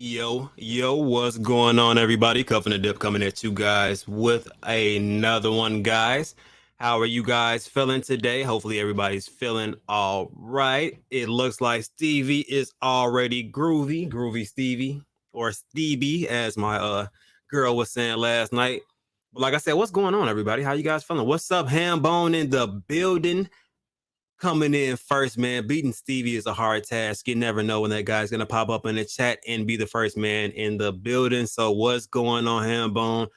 Yo, what's going on, everybody? Cuffing the Dip coming at you guys with another one, guys. How are you guys feeling today? Hopefully, everybody's feeling all right. It looks like Stevie is already groovy Stevie, or Stevie, as my girl was saying last night. But like I said, what's going on, everybody? How you guys feeling? What's up, Hambone in the building? Coming in first, man. Beating Stevie is a hard task. You never know when that guy's gonna pop up in the chat and be the first man in the building. So what's going on, Hambone?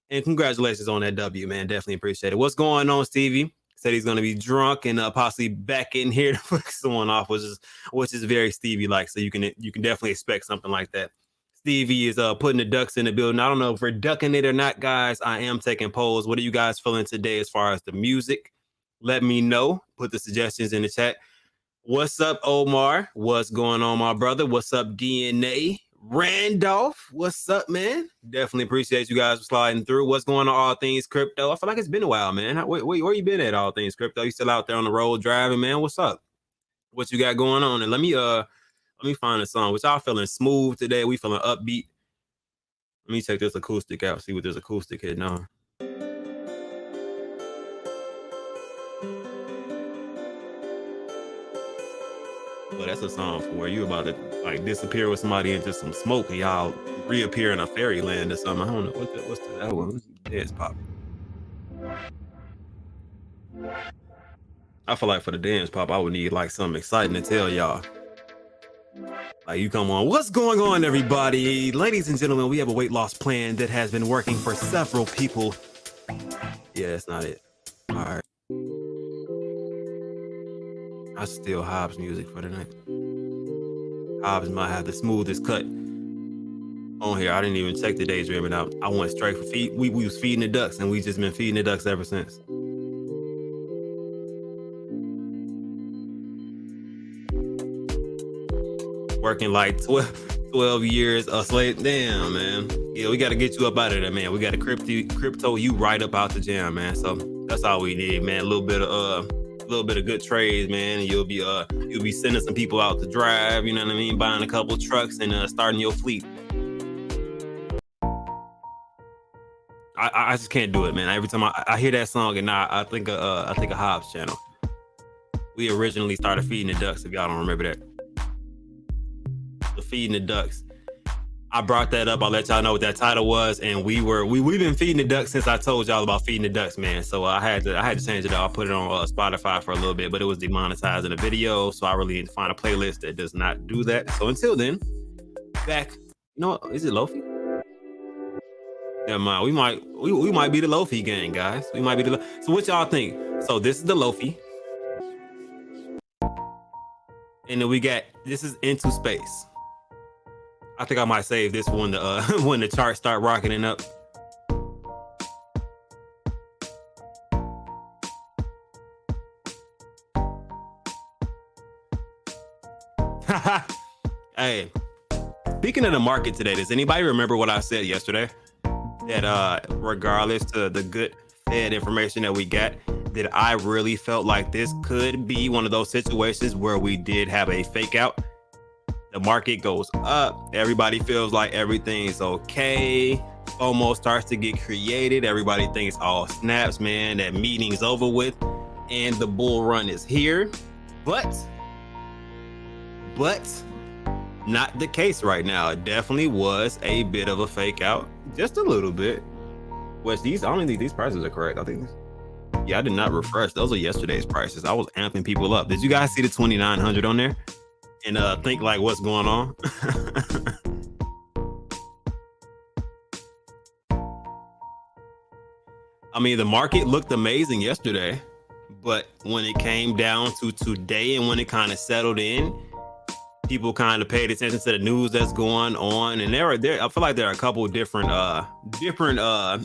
And congratulations on that W, man. Definitely appreciate it. What's going on, Stevie? Said he's gonna be drunk and possibly back in here to fuck someone off, which is very Stevie like. So you can definitely expect something like that. Stevie is putting the ducks in the building. I don't know if we're ducking it or not, guys. I am taking polls. What are you guys feeling today as far as the music? Let me know. Put the suggestions in the chat. What's up, Omar? What's going on, my brother? What's up, DNA? Randolph, what's up, man? Definitely appreciate you guys for sliding through. What's going on, all things crypto? I feel like it's been a while, man. Where you been at, all things crypto? You still out there on the road driving, man? What's up? What you got going on? And let me find a song. Which y'all feeling smooth today? We feeling upbeat. Let me check this acoustic out. See what this acoustic hitting on. Well, that's a song for where you about to like disappear with somebody into some smoke and y'all reappear in a fairyland or something. I don't know what's that one. Dance pop. I feel like for the dance pop, I would need like something exciting to tell y'all. Like you come on. What's going on, everybody? Ladies and gentlemen, we have a weight loss plan that has been working for several people. Yeah, that's not it. All right. I steal Hobbs music for the night. Hobbs might have the smoothest cut on here. I didn't even check the daydreaming out. I went straight for feed. We was feeding the ducks, and we just been feeding the ducks ever since. Working like 12 years a slave. Damn, man. Yeah, we got to get you up out of there, man. We got to crypto you right up out the jam, man. So that's all we need, man. A little bit of good trades, man. And you'll be sending some people out to drive, you know what I mean? Buying a couple trucks and starting your fleet. I just can't do it, man. Every time I hear that song and I think of Hobbs channel. We originally started feeding the ducks, if y'all don't remember that. The feeding the ducks. I brought that up. I'll let y'all know what that title was. And we've been feeding the ducks since I told y'all about feeding the ducks, man. So I had to change it up. I put it on Spotify for a little bit, but it was demonetizing the video. So I really need to find a playlist that does not do that. So until then, back. You know what? Is it Lofi? Never mind. We might be the Lofi gang, guys. We might be the. So what y'all think? So this is the Lofi. And then we got, this is Into Space. I think I might save this one when the charts start rocketing up. Hey, speaking of the market today, does anybody remember what I said yesterday? That regardless to the good Fed information that we got, that I really felt like this could be one of those situations where we did have a fake out. The market goes up. Everybody feels like everything's okay. Almost starts to get created. Everybody thinks all snaps, man. That meeting's over with, and the bull run is here. But not the case right now. It definitely was a bit of a fake out, just a little bit. Which I don't think these prices are correct. I think. Yeah, I did not refresh. Those are yesterday's prices. I was amping people up. Did you guys see the 2,900 on there? And think like what's going on. I mean, the market looked amazing yesterday, but when it came down to today and when it kind of settled in, people kind of paid attention to the news that's going on, and there I feel like there are a couple of different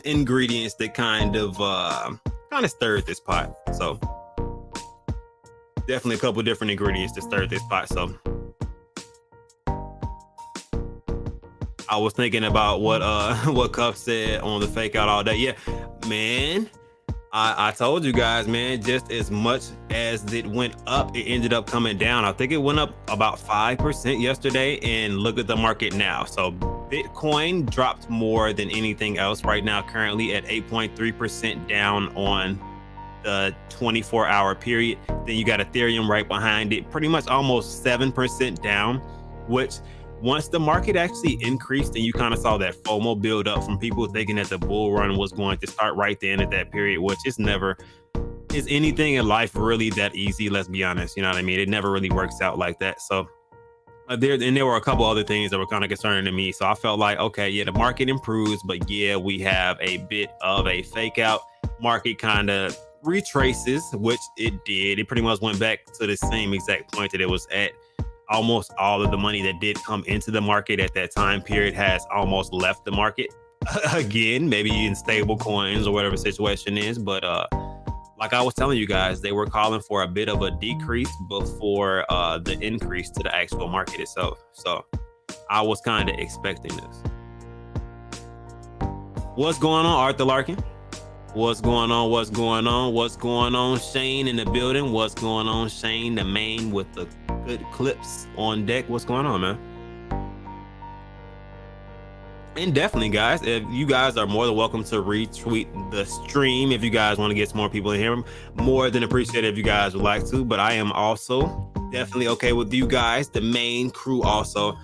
ingredients that kind of stirred this pot. So definitely a couple different ingredients that stirred this pot. So I was thinking about what Cuff said on the fake out all day. Yeah, man, I told you guys, man, just as much as it went up, it ended up coming down. I think it went up about 5% yesterday, and look at the market now. So Bitcoin dropped more than anything else right now, currently at 8.3% down on the 24-hour period. Then you got Ethereum right behind it, pretty much almost 7% down, which once the market actually increased and you kind of saw that FOMO build up from people thinking that the bull run was going to start right then at that period, which is never, is anything in life really that easy? Let's be honest. You know what I mean? It never really works out like that. So there were a couple other things that were kind of concerning to me. So I felt like, okay, yeah, the market improves, but yeah, we have a bit of a fake out. Market kind of retraces, which it did. It pretty much went back to the same exact point that it was at. Almost all of the money that did come into the market at that time period has almost left the market again, maybe in stable coins or whatever the situation is. But like I was telling you guys, they were calling for a bit of a decrease before the increase to the actual market itself. So I was kind of expecting this. What's going on, Arthur Larkin? What's going on? What's going on? What's going on? Shane in the building. What's going on? Shane, the main with the good clips on deck. What's going on, man? And definitely, guys, if you guys are more than welcome to retweet the stream if you guys want to get some more people in here. More than appreciate it if you guys would like to, but I am also definitely okay with you guys, the main crew also.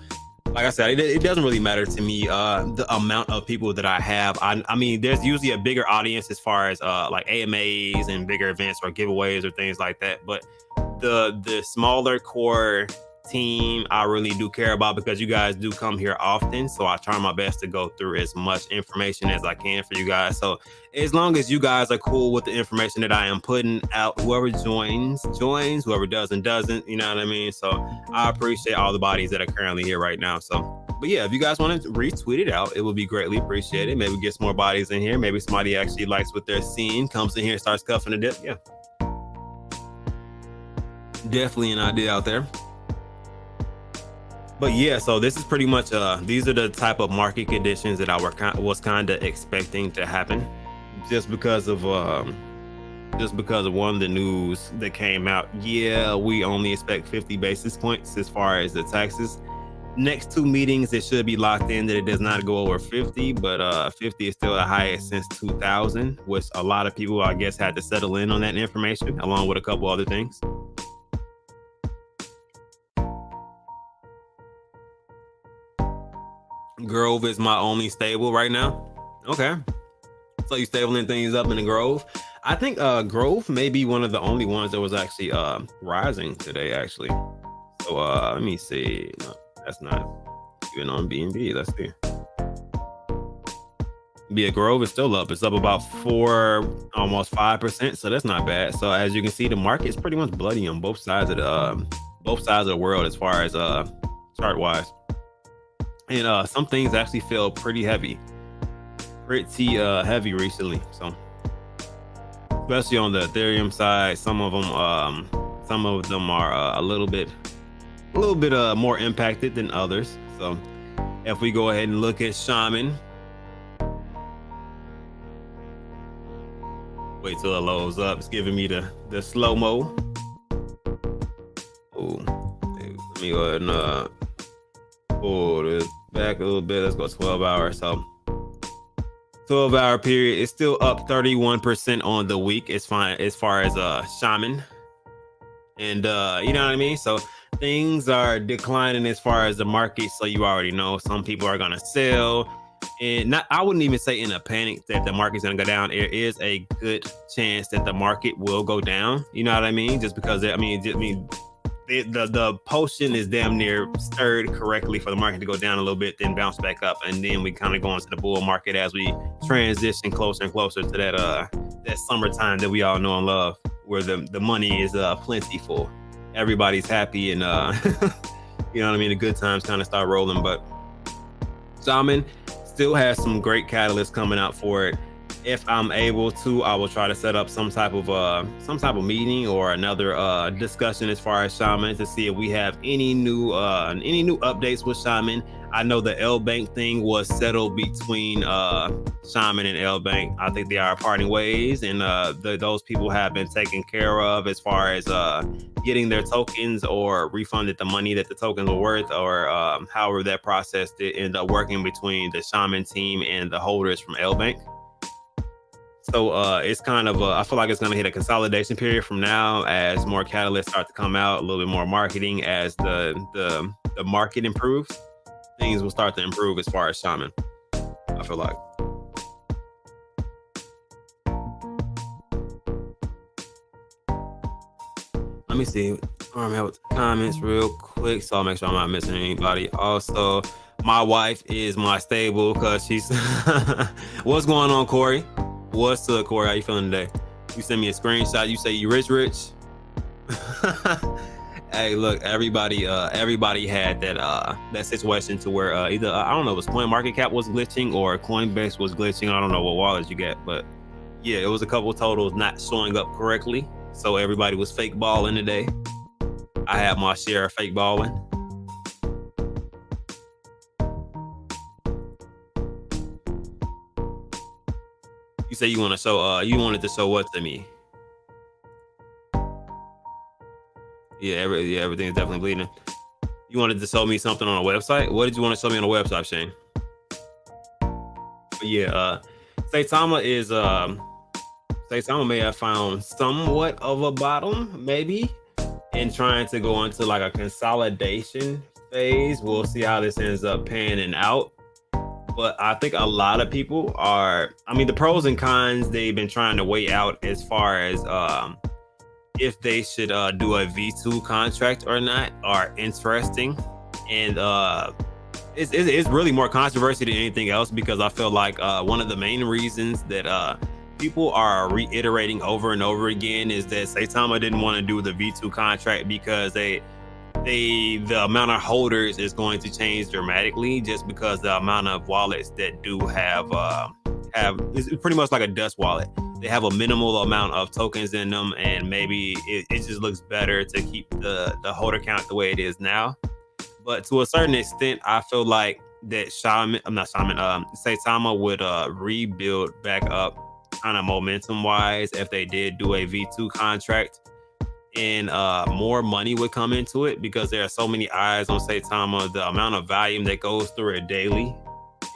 Like I said, it doesn't really matter to me the amount of people that I have. I mean, there's usually a bigger audience as far as like AMAs and bigger events or giveaways or things like that. But the smaller core team I really do care about, because you guys do come here often. So I try my best to go through as much information as I can for you guys. So as long as you guys are cool with the information that I am putting out, whoever joins, whoever doesn't, you know what I mean? So I appreciate all the bodies that are currently here right now. So, but yeah, if you guys want to retweet it out, it would be greatly appreciated. Maybe get some more bodies in here. Maybe somebody actually likes what they're seeing, comes in here and starts cuffing the dip. Yeah. Definitely an idea out there. But yeah, so this is pretty much these are the type of market conditions that I was kind of expecting to happen, just because of one of the news that came out. Yeah, we only expect 50 basis points as far as the taxes. Next two meetings, it should be locked in that it does not go over 50, but 50 is still the highest since 2000, which a lot of people, I guess, had to settle in on that information, along with a couple other things. Grove is my only stable right now. Okay. So you stabling things up in the Grove. I think Grove may be one of the only ones that was actually rising today, actually. So let me see. No, that's not even on BNB. Let's see. Yeah, Grove is still up. It's up about 4, almost 5%. So that's not bad. So as you can see, the market is pretty much bloody on both sides of the world as far as chart wise. And some things actually feel pretty heavy recently. So especially on the Ethereum side, some of them are a little bit more impacted than others. So if we go ahead and look at Shaman, wait till it loads up. It's giving me the slow mo. Oh, let me go ahead and pull this back a little bit. Let's go 12 hours. So 12-hour period is still up 31% on the week. It's fine as far as Shaman, and you know what I mean. So things are declining as far as the market. So you already know some people are gonna sell, and I wouldn't even say in a panic that the market's gonna go down. There is a good chance that the market will go down. You know what I mean? Just because the potion is damn near stirred correctly for the market to go down a little bit, then bounce back up, and then we kind of go into the bull market as we transition closer and closer to that summertime that we all know and love, where the money is plentiful, everybody's happy, and you know what I mean, the good times kind of start rolling. But Shaman still has some great catalysts coming out for it. if I'm able to, I will try to set up some type of meeting or another discussion as far as Shaman to see if we have any new updates with Shaman. I know the L Bank thing was settled between Shaman and L Bank. I think they are parting ways, and those people have been taken care of as far as getting their tokens or refunded the money that the tokens were worth, or however that process did end up working between the Shaman team and the holders from L Bank. So it's kind of I feel like it's going to hit a consolidation period from now as more catalysts start to come out, a little bit more marketing as the market improves. Things will start to improve as far as Shaman, I feel like. Let me see. Arm out comments real quick, so I'll make sure I'm not missing anybody. Also, my wife is my stable because she's what's going on, Corey? What's up, Corey? How you feeling today? You send me a screenshot. You say you rich. Hey, look, everybody had that situation to where either I don't know, it was CoinMarketCap was glitching or Coinbase was glitching. I don't know what wallet you get, but yeah, it was a couple totals not showing up correctly, so everybody was fake balling today. I had my share of fake balling. You say you want to show you wanted to show what to me? Yeah, everything's definitely bleeding. You wanted to show me something on a website? What did you want to show me on a website, Shane? But yeah, Saitama may have found somewhat of a bottom, maybe, and trying to go into like a consolidation phase. We'll see how this ends up panning out. But I think a lot of people are, I mean, the pros and cons they've been trying to weigh out as far as if they should do a V2 contract or not are interesting. And it's really more controversy than anything else, because I feel like one of the main reasons that people are reiterating over and over again is that Saitama didn't want to do the V2 contract because the amount of holders is going to change dramatically, just because the amount of wallets that do have it's pretty much like a dust wallet. They have a minimal amount of tokens in them, and maybe it just looks better to keep the holder count the way it is now. But to a certain extent, I feel like that Saitama would rebuild back up kind of momentum wise if they did do a V2 contract, and more money would come into it, because there are so many eyes on Saitama. The amount of volume that goes through it daily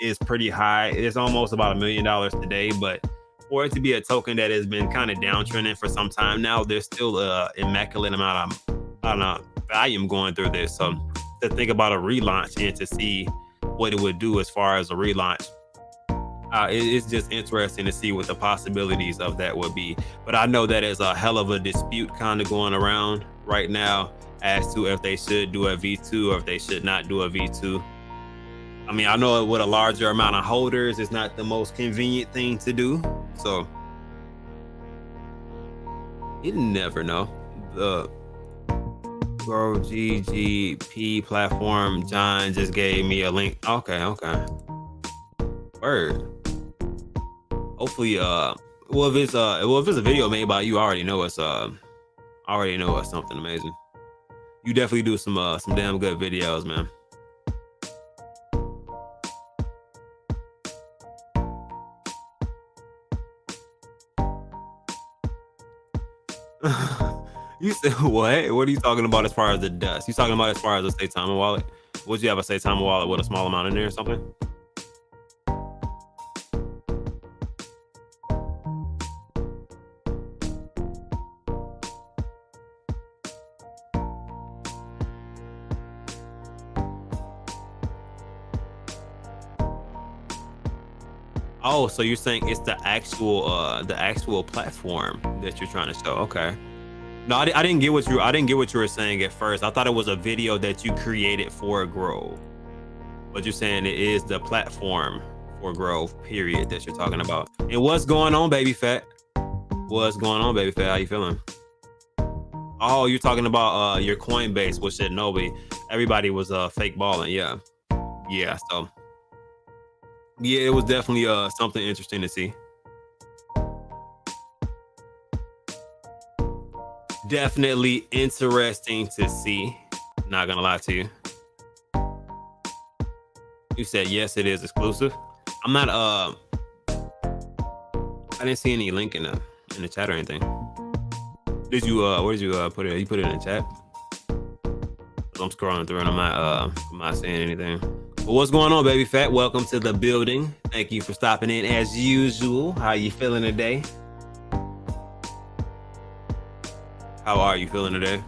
is pretty high. It's almost about $1 million today, but for it to be a token that has been kind of downtrending for some time now, there's still an immaculate amount of volume going through this. So to think about a relaunch and to see what it would do as far as a relaunch, it's just interesting to see what the possibilities of that would be. But I know that is a hell of a dispute kind of going around right now as to if they should do a V2 or if they should not do a V2. I mean, I know with a larger amount of holders, it's not the most convenient thing to do. So you never know. The Grow GGP platform, John just gave me a link. Okay. Word. Hopefully, if it's a video made by you, I already know it's something amazing. You definitely do some damn good videos, man. You said what? What are you talking about as far as the dust? You talking about as far as a Saitama wallet? Would you have a Saitama wallet with a small amount in there or something? Oh, so you're saying it's the actual platform that you're trying to show? Okay. No, I didn't get what you were saying at first. I thought it was a video that you created for Grove, but you're saying it is the platform for Grove, period, that you're talking about. And what's going on, baby fat? What's going on, baby fat? How you feeling? Oh, you're talking about your Coinbase with Shinobi. Everybody was fake balling. Yeah. So yeah, it was definitely something interesting to see. definitely interesting to see. Not gonna lie to you. You said yes, it is exclusive. I'm not I didn't see any link in the chat or anything. Did you where did you put it? You put it in the chat? I'm scrolling through and I'm not saying anything. But what's going on, baby fat? Welcome to the building. Thank you for stopping in as usual. How you feeling today? How are you feeling today?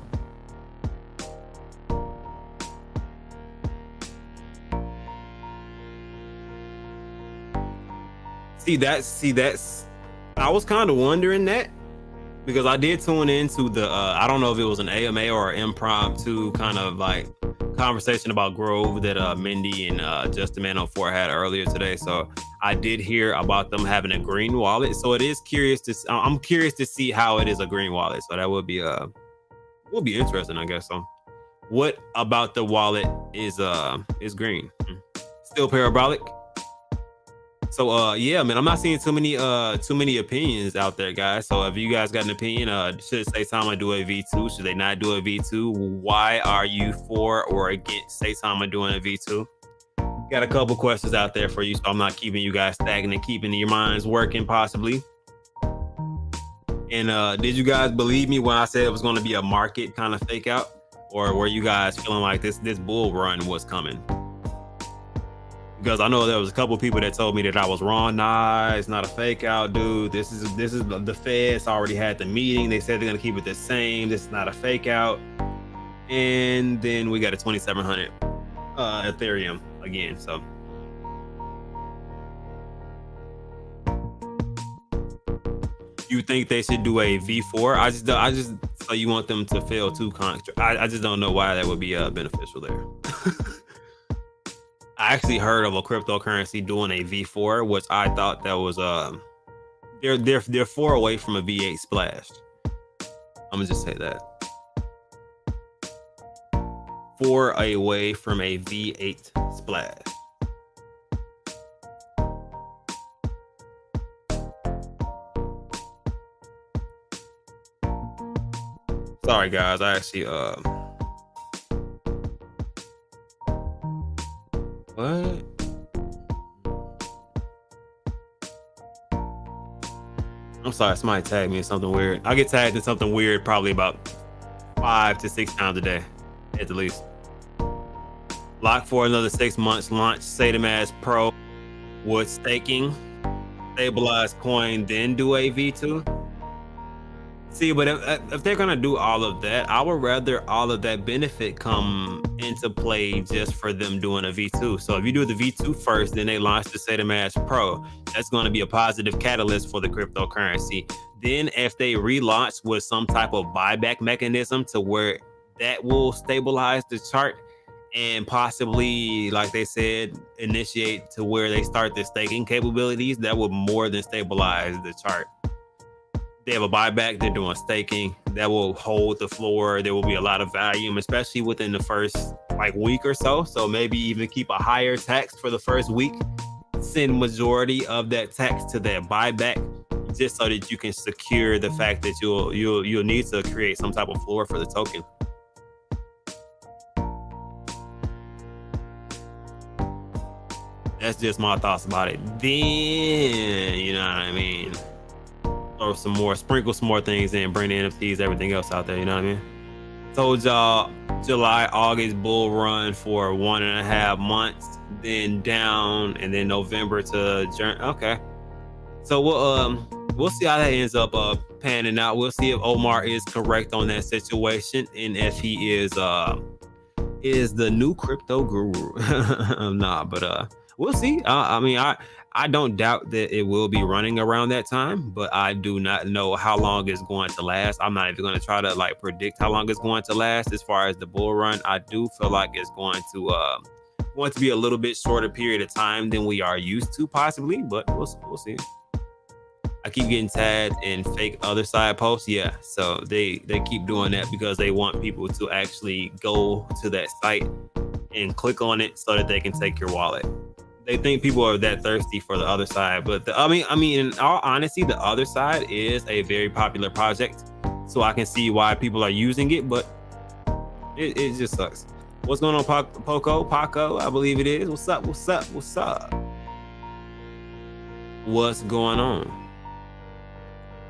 See that's I was kind of wondering that, because I did tune into the I don't know if it was an AMA or an impromptu kind of like conversation about Grove that Mindy and Justin Man 04 had earlier today. So I did hear about them having a green wallet. So it is curious to I'm curious to see how it is a green wallet. So that will be interesting, I guess. So what about the wallet is green? Still parabolic? So yeah, man, I'm not seeing too many opinions out there, guys. So if you guys got an opinion, should Saitama do a V2? Should they not do a V2? Why are you for or against Saitama doing a V2? Got a couple questions out there for you, so I'm not keeping you guys stagnant, keeping your minds working possibly. And did you guys believe me when I said it was going to be a market kind of fake out, or were you guys feeling like this bull run was coming? Because I know there was a couple people that told me that I was wrong. Nah, it's not a fake out, dude. This is the Feds already had the meeting. They said they're gonna keep it the same. This is not a fake out. And then we got a 2,700 Ethereum again. So you think they should do a V4? I just so you want them to fail two contracts. I just don't know why that would be beneficial there. I actually heard of a cryptocurrency doing a V4, which I thought that was they're 4 away from a V8 splash. I'm gonna just say that. 4 away from a V8 splash. Sorry guys, I actually what? I'm sorry, somebody tagged me in something weird. I get tagged in something weird probably about 5 to 6 times a day, at the least. Lock for another 6 months. Launch Saitama Pro with staking, stabilize coin, then do a V2. See, but if they're gonna do all of that, I would rather all of that benefit come into play just for them doing a V2. So if you do the V2 first, then they launch the Saitama Pro, that's going to be a positive catalyst for the cryptocurrency. Then if they relaunch with some type of buyback mechanism to where that will stabilize the chart and possibly, like they said, initiate to where they start the staking capabilities, that would more than stabilize the chart. They have a buyback, they're doing staking, that will hold the floor. There will be a lot of volume, especially within the first week or so. So maybe even keep a higher tax for the first week, send majority of that tax to that buyback, just so that you can secure the fact that you'll need to create some type of floor for the token. That's just my thoughts about it. Then, you know what I mean? Or sprinkle some more things in, bring the NFTs, everything else out there, you know what I mean? Told y'all July, August bull run for 1.5 months, then down, and then November to June. Okay. So we'll see how that ends up panning out. We'll see if Omar is correct on that situation and if he is the new crypto guru. Nah, but we'll see. I don't doubt that it will be running around that time, but I do not know how long it's going to last. I'm not even going to try to predict how long it's going to last. As far as the bull run, I do feel like it's going to be a little bit shorter period of time than we are used to, possibly, but we'll see. I keep getting tagged in fake other side posts. Yeah, so they keep doing that because they want people to actually go to that site and click on it so that they can take your wallet. They think people are that thirsty for the other side, but I mean, in all honesty, the other side is a very popular project. so I can see why people are using it, but it just sucks. What's going on, Paco, I believe it is. What's up? What's going on?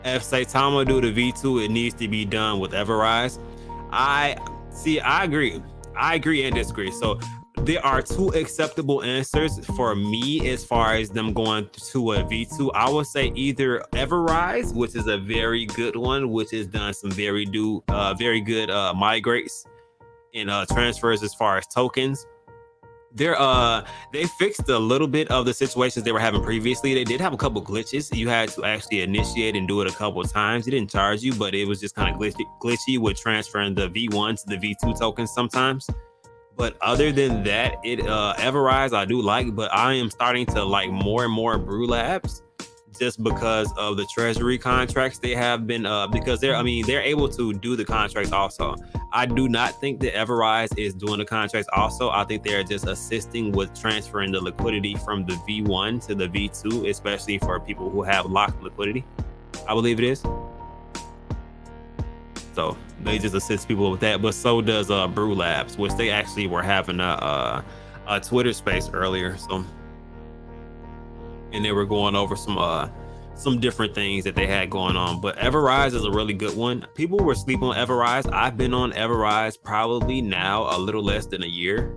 If Saitama do the V2, it needs to be done with Everrise. I agree and disagree. So there are two acceptable answers for me as far as them going to a V2. I would say either Everrise, which is a very good one, which has done some very good migrates and transfers as far as tokens. They fixed a little bit of the situations they were having previously. They did have a couple glitches. You had to actually initiate and do it a couple of times. It didn't charge you, but it was just kind of glitchy with transferring the V1 to the V2 tokens sometimes. But other than that, Everrise I do like, but I am starting to like more and more Brew Labs just because of the treasury contracts they have been because they're able to do the contracts also. I do not think that Everrise is doing the contracts also. I think they're just assisting with transferring the liquidity from the V1 to the V2, especially for people who have locked liquidity. I believe it is. So they just assist people with that, but so does Brew Labs, which they actually were having a Twitter space earlier. So, and they were going over some different things that they had going on. But Everrise is a really good one. People were sleeping on Everrise. I've been on Everrise probably now a little less than a year.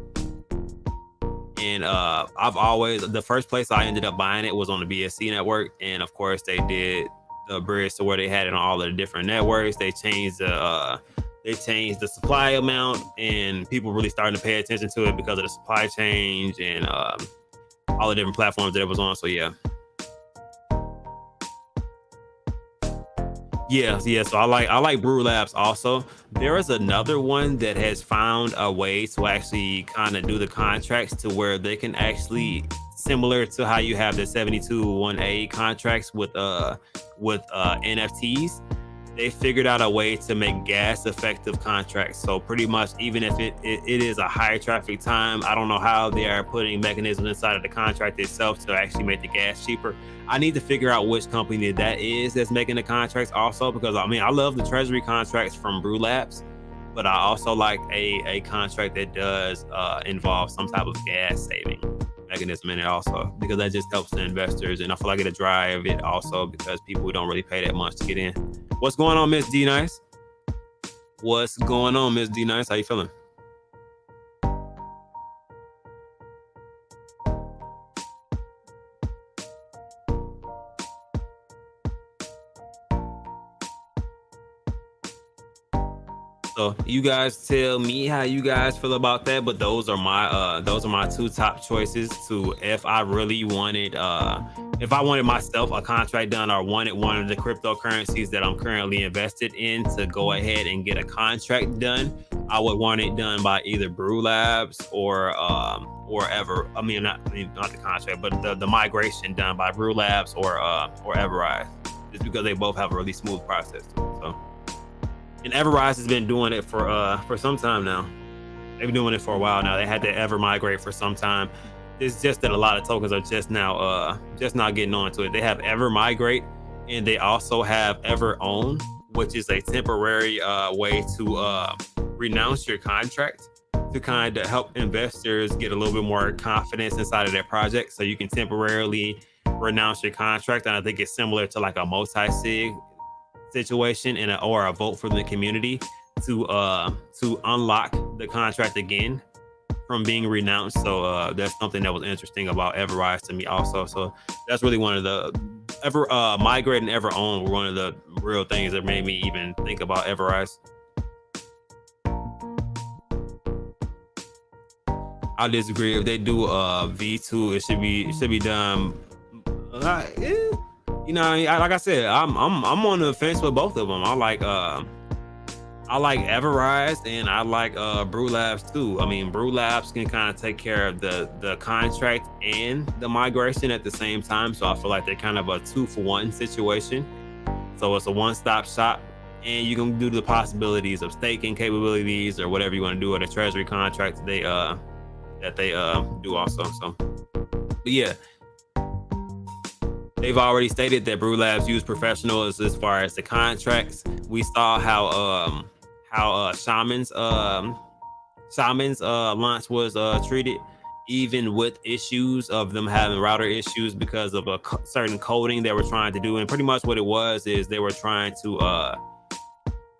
And the first place I ended up buying it was on the BSC network. And of course they did the bridge to where they had it on all of the different networks. They changed the supply amount, and people really starting to pay attention to it because of the supply change and all the different platforms that it was on. So yeah. So I like Brew Labs also. There is another one that has found a way to actually kind of do the contracts to where they can actually, similar to how you have the 72-1A contracts with NFTs, they figured out a way to make gas effective contracts. So pretty much, even if it is a high traffic time, I don't know how they are putting mechanisms inside of the contract itself to actually make the gas cheaper. I need to figure out which company that is that's making the contracts also, because I love the treasury contracts from Brew Labs, but I also like a contract that does involve some type of gas saving mechanism in it also, because that just helps the investors, and I feel like it'll drive it also because people don't really pay that much to get in. What's going on, Miss D Nice? What's going on, Miss D Nice? How you feeling? So you guys tell me how you guys feel about that. But those are my two top choices to if I really wanted if I wanted myself a contract done or wanted one of the cryptocurrencies that I'm currently invested in to go ahead and get a contract done, I would want it done by either Brew Labs or not the contract, but the migration done by Brew Labs or Everrise, just because they both have a really smooth process to it. So. And Everrise has been doing it for some time now. They've been doing it for a while now. They had to ever migrate for some time. It's just that a lot of tokens are just now getting onto it. They have Ever Migrate, and they also have Ever Own, which is a temporary way to renounce your contract to kind of help investors get a little bit more confidence inside of their project. So you can temporarily renounce your contract, and I think it's similar to like a multi-sig situation or a vote for the community to unlock the contract again from being renounced. So that's something that was interesting about Everrise to me also. So that's really one of the Migrate and Ever Own were one of the real things that made me even think about Everrise. I disagree. If they do V2, it should be done. You know, like I said, I'm on the fence with both of them. I like Everrise and I like Brew Labs too. I mean, Brew Labs can kind of take care of the contract and the migration at the same time. So I feel like they're kind of a 2-for-1 situation. So it's a one-stop shop, and you can do the possibilities of staking capabilities or whatever you want to do with a treasury contract that they do also. So, but yeah. They've already stated that Brew Labs use professionals as far as the contracts. We saw how Shaman's launch was treated, even with issues of them having router issues because of a certain coding they were trying to do. And pretty much what it was is they were trying to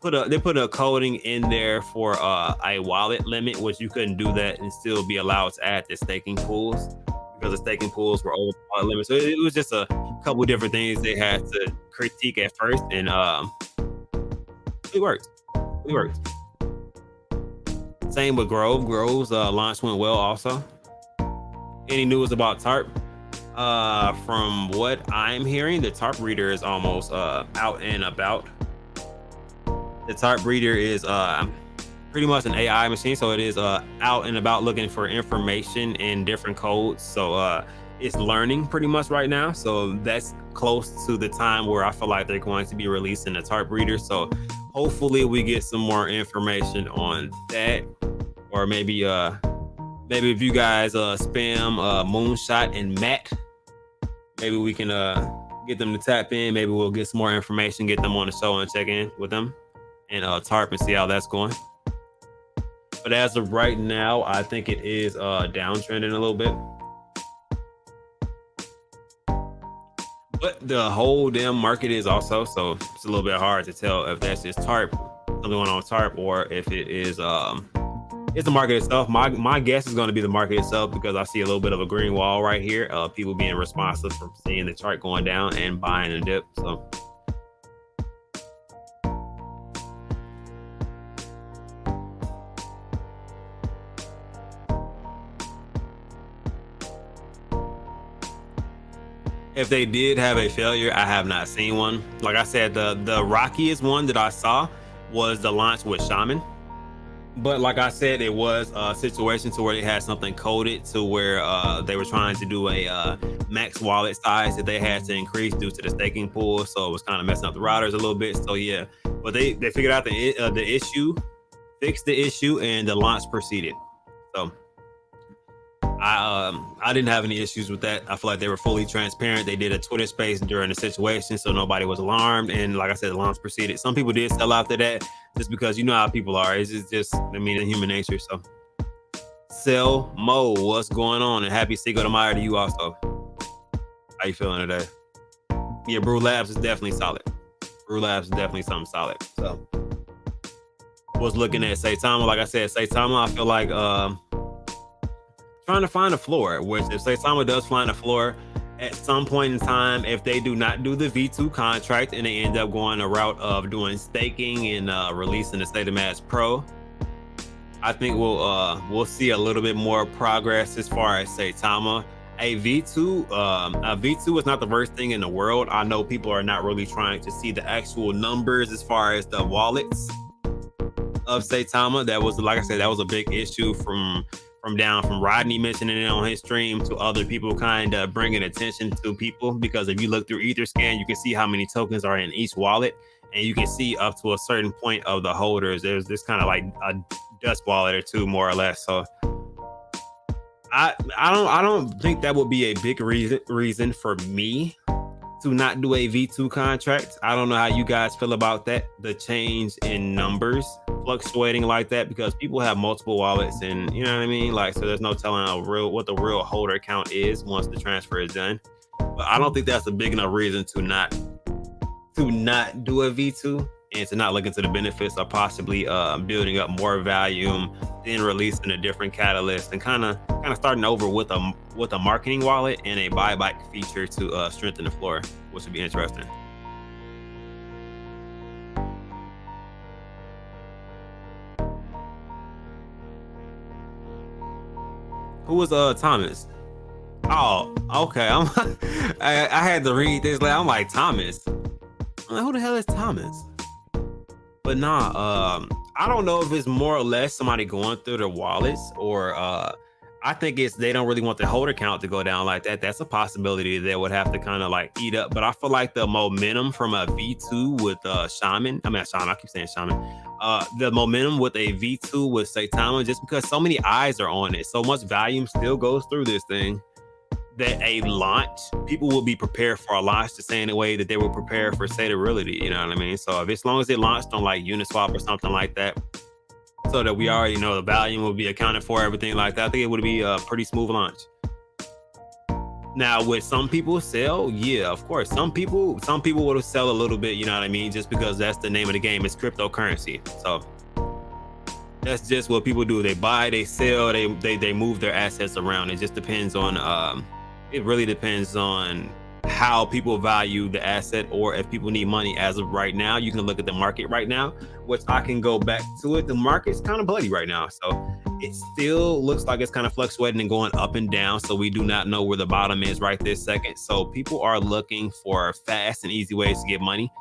put a coding in there for a wallet limit, which you couldn't do that and still be allowed to add the staking pools because the staking pools were over the wallet limit. So it was just a couple different things they had to critique at first, and it worked. It worked. Same with Grove. Grove's launch went well also. Any news about Tarp? From what I'm hearing, the Tarp reader is almost out and about. The Tarp reader is pretty much an AI machine, so it is out and about looking for information in different codes. So it's learning pretty much right now. So that's close to the time where I feel like they're going to be releasing the Tarp reader. So hopefully we get some more information on that, or maybe if you guys spam Moonshot and Matt, maybe we can get them to tap in. Maybe we'll get some more information, get them on the show and check in with them and Tarp and see how that's going. But as of right now, I think it is downtrending a little bit. But the whole damn market is also, so it's a little bit hard to tell if that's just Tarp, something going on with Tarp, or if it is it's the market itself. My guess is going to be the market itself, because I see a little bit of a green wall right here. People being responsive from seeing the chart going down and buying a dip. So if they did have a failure, I have not seen one. Like I said, the rockiest one that I saw was the launch with Shaman. But like I said, it was a situation to where they had something coded to where they were trying to do a max wallet size that they had to increase due to the staking pool. So it was kind of messing up the routers a little bit. So yeah, but they figured out the issue, fixed the issue, and the launch proceeded. So I didn't have any issues with that. I feel like they were fully transparent. They did a Twitter space during the situation, so nobody was alarmed. And like I said, the launch proceeded. Some people did sell after that, just because you know how people are. It's just I mean, human nature. So, Sell Mo, what's going on? And happy Cinco de Mayo to you also. How you feeling today? Yeah, Brew Labs is definitely solid. Brew Labs is definitely something solid. So, was looking at Saitama. Like I said, Saitama, I feel like trying to find a floor, which if Saitama does find a floor at some point in time, if they do not do the V2 contract and they end up going a route of doing staking and releasing the State of Mass Pro, I think we'll see a little bit more progress as far as Saitama. A V2 is not the worst thing in the world. I know people are not really trying to see the actual numbers as far as the wallets of Saitama. That was, like I said, that was a big issue from Rodney mentioning it on his stream to other people kind of bringing attention to people, because if you look through Etherscan, you can see how many tokens are in each wallet, and you can see up to a certain point of the holders. There's this kind of like a dust wallet or two, more or less. So I don't think that would be a big reason for me to not do a V2 contract. I don't know how you guys feel about that, the change in numbers fluctuating like that, because people have multiple wallets, and you know what I mean, like, so there's no telling what the real holder count is once the transfer is done. But I don't think that's a big enough reason to not do a V2 and to not look into the benefits of possibly building up more volume, then releasing a different catalyst, and kind of starting over with a marketing wallet and a buyback feature to strengthen the floor, which would be interesting. Who was Thomas? Oh, okay. I had to read this. Like, I'm like, Thomas. I'm like, who the hell is Thomas? But nah, I don't know if it's more or less somebody going through their wallets, or I think it's they don't really want the holder count to go down like that. That's a possibility they would have to kind of like eat up. But I feel like the momentum from a V2 with Shaman, I keep saying Shaman. The momentum with a V2 with Saitama, just because so many eyes are on it, so much volume still goes through this thing, that a launch, people will be prepared for a launch the same way that they were prepared for rarity. You know what I mean? So if as long as it launched on like Uniswap or something like that, so that we already know the volume will be accounted for, everything like that, I think it would be a pretty smooth launch. Now, would some people sell? Yeah, of course. Some people would sell a little bit, you know what I mean? Just because that's the name of the game. It's cryptocurrency. So that's just what people do. They buy, they sell, they move their assets around. It just depends on it really depends on how people value the asset, or if people need money. As of right now, you can look at the market right now, which I can go back to it. The market's kind of bloody right now. So it still looks like it's kind of fluctuating and going up and down. So we do not know where the bottom is right this second. So people are looking for fast and easy ways to get money.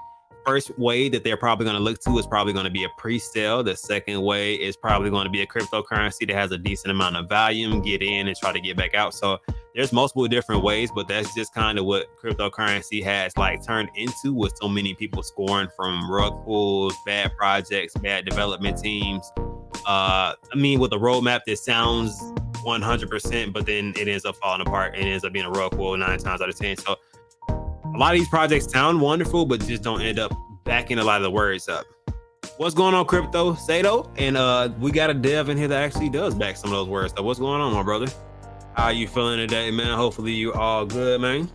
First way that they're probably going to look to is probably going to be a pre-sale. The second way is probably going to be a cryptocurrency that has a decent amount of volume, get in and try to get back out. So there's multiple different ways, but that's just kind of what cryptocurrency has like turned into, with so many people scoring from rug pulls, bad projects, bad development teams. I mean, with a roadmap that sounds 100%, but then it ends up falling apart and ends up being a rug pull 9 times out of 10. So a lot of these projects sound wonderful, but just don't end up backing a lot of the words up. What's going on, crypto, Saito? And we got a dev in here that actually does back some of those words. So what's going on, my brother? How are you feeling today, man? Hopefully you all good, man.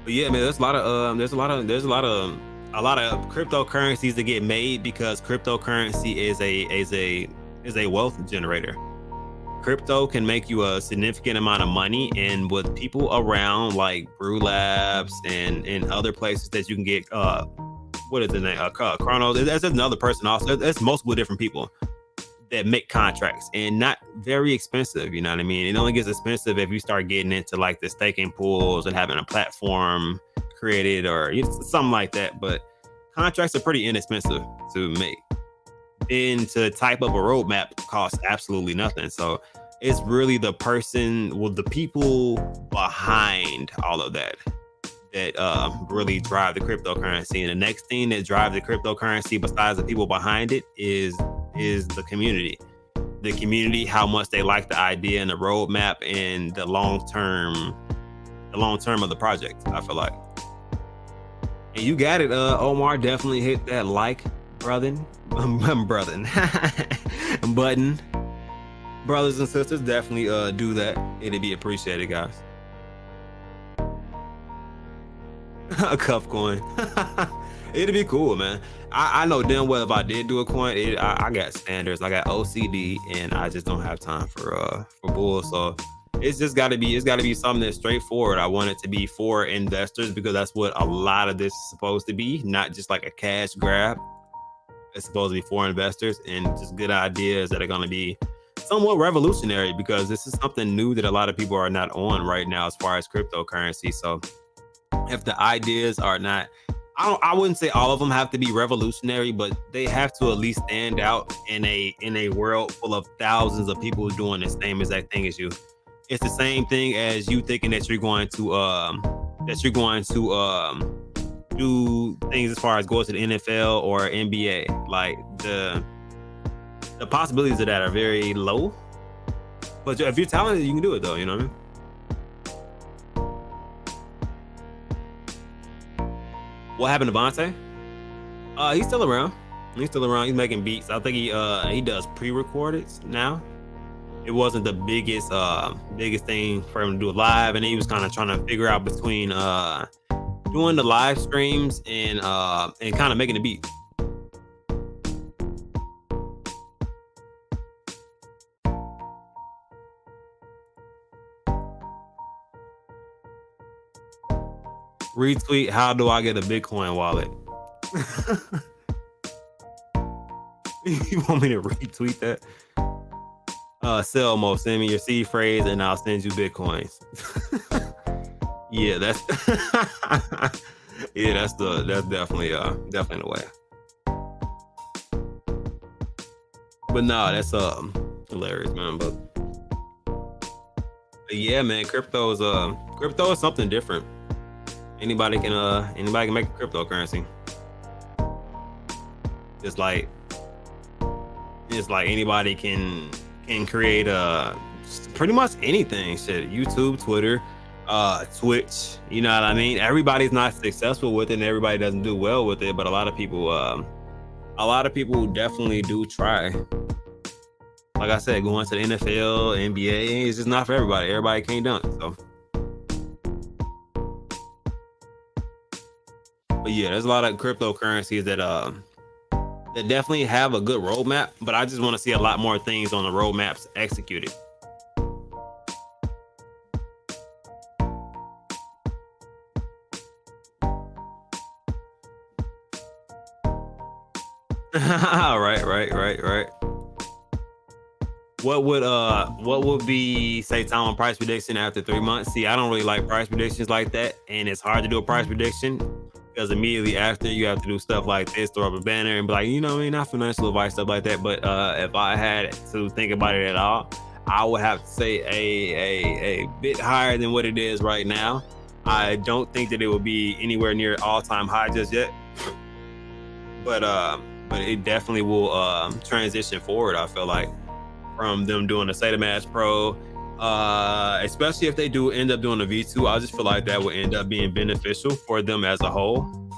But yeah, man, there's a lot of cryptocurrencies that get made because cryptocurrency is a wealth generator. Crypto can make you a significant amount of money, and with people around like Brew Labs and other places that you can get what is the name? Chronos. There's another person also. There's multiple different people that make contracts, and not very expensive. You know what I mean? It only gets expensive if you start getting into like the staking pools and having a platform created or something like that. But contracts are pretty inexpensive to make. And to type up a roadmap costs absolutely nothing. So it's really the person, well, the people behind all of that really drive the cryptocurrency. And the next thing that drives the cryptocurrency, besides the people behind it, is the community. The community, how much they like the idea and the roadmap and the long term of the project, I feel like. And you got it, Omar. Definitely hit that like button. Brothers and sisters, definitely do that. It'd be appreciated, guys. A cuff coin. It'd be cool, man. I know damn well if I did do a coin, I got standards. I got OCD, and I just don't have time for bull. So it's gotta be something that's straightforward. I want it to be for investors, because that's what a lot of this is supposed to be, not just like a cash grab. It's supposed to be for investors and just good ideas that are going to be somewhat revolutionary, because this is something new that a lot of people are not on right now as far as cryptocurrency. So if the ideas are not, I wouldn't say all of them have to be revolutionary, but they have to at least stand out in a world full of thousands of people doing the same exact thing as you. It's the same thing as you thinking that you're going to do things as far as going to the NFL or NBA. Like the possibilities of that are very low, but if you're talented, you can do it though. You know what I mean? What happened to Bonte? He's still around. He's making beats. I think he does pre-recorded now. It wasn't the biggest thing for him to do live, and he was kind of trying to figure out between doing the live streams and kind of making the beat. Retweet, how do I get a Bitcoin wallet? You want me to retweet that? Selmo, send me your seed phrase and I'll send you Bitcoins. Yeah, that's that's definitely the way. But no, that's hilarious, man. But yeah, man, crypto is something different. Anybody can make a cryptocurrency. It's like anybody can create pretty much anything. Shit, YouTube, Twitter, Twitch. You know what I mean? Everybody's not successful with it, and everybody doesn't do well with it. But a lot of people definitely do try. Like I said, going to the NFL, NBA, it's just not for everybody. Everybody can't dunk. So, but yeah, there's a lot of cryptocurrencies that definitely have a good roadmap. But I just want to see a lot more things on the roadmaps executed. Right. What would be Saitama price prediction after 3 months? See, I don't really like price predictions like that, and it's hard to do a price prediction because immediately after you have to do stuff like this, throw up a banner and be like, you know, I mean, not financial advice, stuff like that. But if I had to think about it at all, I would have to say a bit higher than what it is right now. I don't think that it will be anywhere near all-time high just yet, but it definitely will transition forward. I feel like from them doing the Saitama Pro, especially if they do end up doing a V2, I just feel like that would end up being beneficial for them as a whole.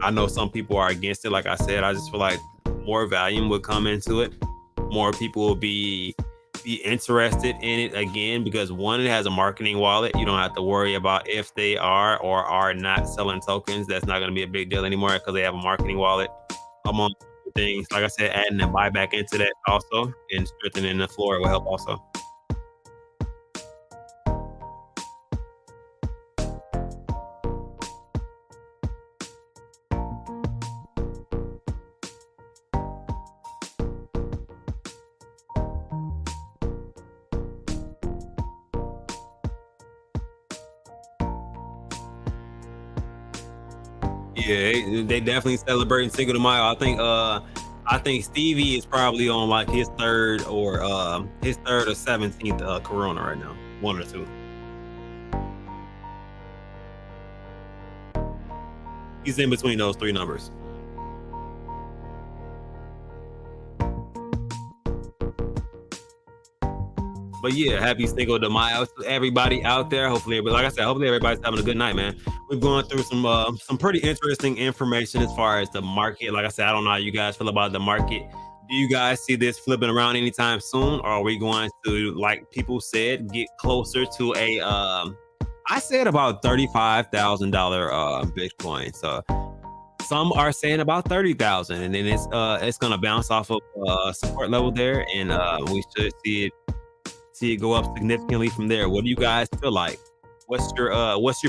I know some people are against it. Like I said, I just feel like more volume would come into it. More people will be interested in it again because one, it has a marketing wallet. You don't have to worry about if they are or are not selling tokens. That's not going to be a big deal anymore because they have a marketing wallet, among things. Like I said, adding a buyback into that also and strengthening the floor will help also. Yeah, they definitely celebrating Cinco de Mayo. I think Stevie is probably on like his third or 17th Corona right now, one or two. He's in between those three numbers. But yeah, happy Cinco de Mayo to everybody out there. Hopefully, like I said, hopefully everybody's having a good night, man. We've gone through some pretty interesting information as far as the market. Like I said, I don't know how you guys feel about the market. Do you guys see this flipping around anytime soon, or are we going to, like people said, get closer to a? I said about $35,000 Bitcoin. So some are saying about 30,000, and then it's gonna bounce off of support level there, and we should see it go up significantly from there. What do you guys feel like? What's your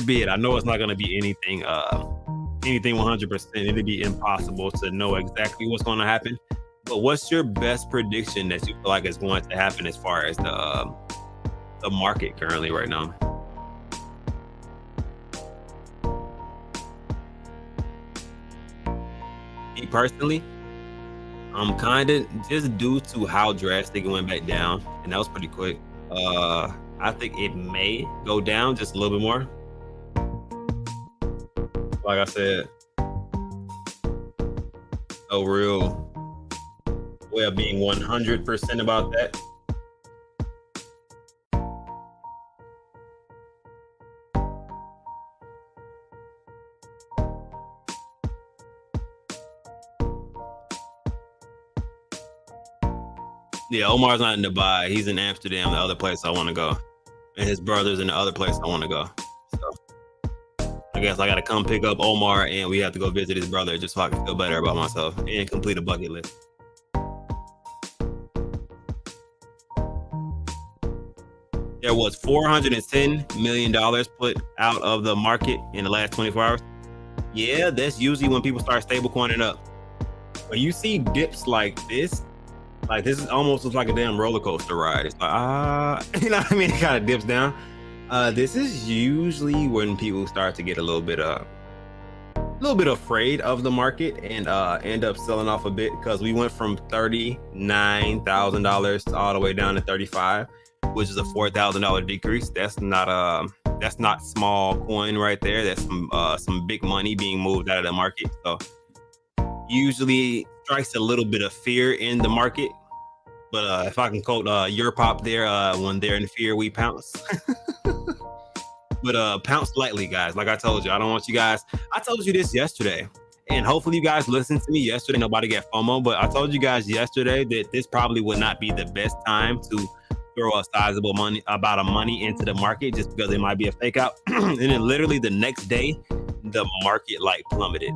bid? I know it's not going to be anything 100%. It'd be impossible to know exactly what's going to happen. But what's your best prediction that you feel like is going to happen as far as the market currently right now? Me personally, I'm kind of, just due to how drastic it went back down, and that was pretty quick. I think it may go down just a little bit more. Like I said, no real way of being 100% about that. Yeah, Omar's not in Dubai. He's in Amsterdam, the other place I want to go, and his brother's in the other place I want to go. So I guess I got to come pick up Omar, and we have to go visit his brother just so I can feel better about myself and complete a bucket list. There was $410 million put out of the market in the last 24 hours. Yeah, that's usually when people start stablecoining up. When you see dips like this is almost looks like a damn roller coaster ride. It's like you know what I mean? It kind of dips down. This is usually when people start to get a little bit afraid of the market and end up selling off a bit, because we went from $39,000 all the way down to 35, which is a $4,000 decrease. That's not small coin right there. That's some big money being moved out of the market. So usually strikes a little bit of fear in the market. But if I can quote your pop there, when they're in fear, we pounce. But pounce lightly, guys. Like I told you, I don't want you guys. I told you this yesterday, and hopefully you guys listened to me yesterday. Nobody get FOMO, but I told you guys yesterday that this probably would not be the best time to throw a sizable money into the market, just because it might be a fake out. And then literally the next day, the market like plummeted.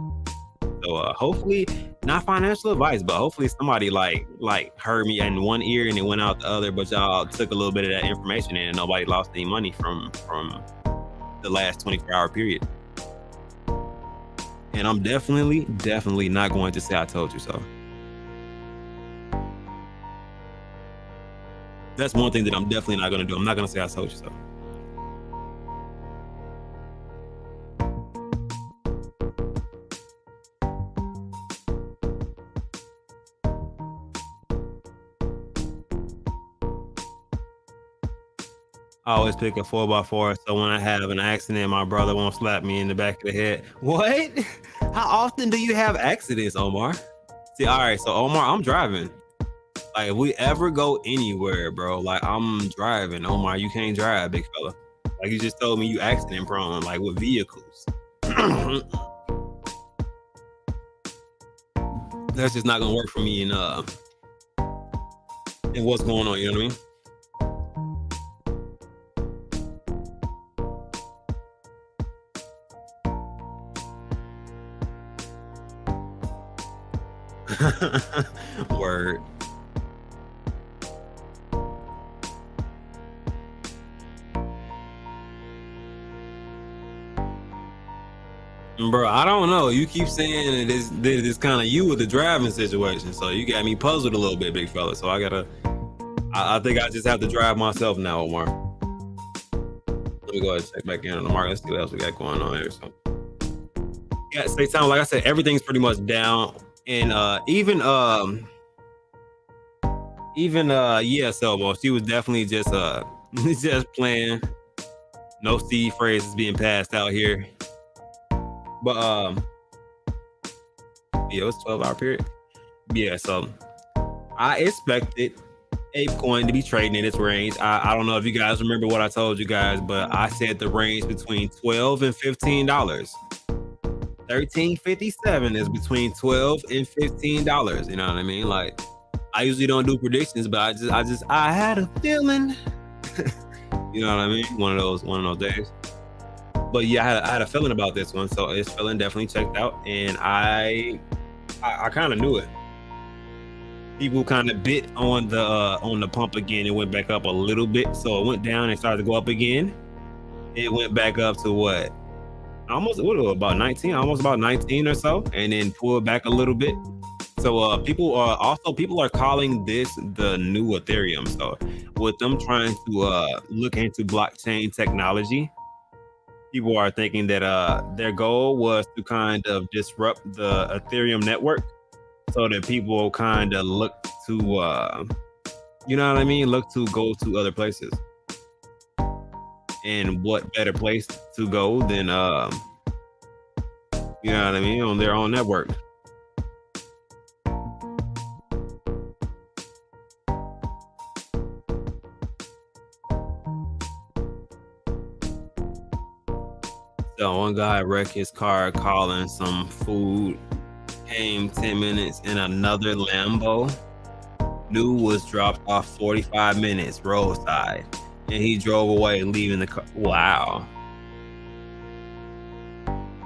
So hopefully, not financial advice, but hopefully somebody like heard me in one ear and it went out the other. But y'all took a little bit of that information and nobody lost any money from the last 24-hour period. And I'm definitely not going to say I told you so. That's one thing that I'm definitely not going to do. I'm not going to say I told you so. I always pick a 4x4, so when I have an accident, my brother won't slap me in the back of the head. What? How often do you have accidents, Omar? See, all right, so Omar, I'm driving. Like, if we ever go anywhere, bro, like I'm driving. Omar, you can't drive, big fella. Like you just told me you accident prone, like with vehicles. That's just not gonna work for me and what's going on, you know what I mean? Word. Bro, I don't know. You keep saying that it's kind of you with the driving situation, so you got me puzzled a little bit, big fella. So I think I just have to drive myself now, Omar. Let me go ahead and check back in on the market. Let's see what else we got going on here. So, yeah, Saitama, like I said, everything's pretty much down, and even Selbo, she was definitely just just playing. No C phrases being passed out here. But yeah, it was 12-hour period. Yeah, so I expected ApeCoin to be trading in its range. I don't know if you guys remember what I told you guys, but I said the range between $12 and $15. 1357 is between $12 and $15. You know what I mean? Like, I usually don't do predictions, but I had a feeling. You know what I mean? One of those days. But yeah, I had a feeling about this one, so this feeling definitely checked out, and I kind of knew it. People kind of bit on the pump again. It went back up a little bit, so it went down and started to go up again. It went back up to what? About 19, almost about 19 or so, and then pulled back a little bit. So people are calling this the new Ethereum. So with them trying to look into blockchain technology, people are thinking that their goal was to kind of disrupt the Ethereum network, so that people kind of look to you know what I mean, look to go to other places. And what better place to go than you know what I mean, on their own network. So one guy wrecked his car calling some food, came 10 minutes in another Lambo. New was dropped off 45 minutes roadside, and he drove away, leaving the car. Wow.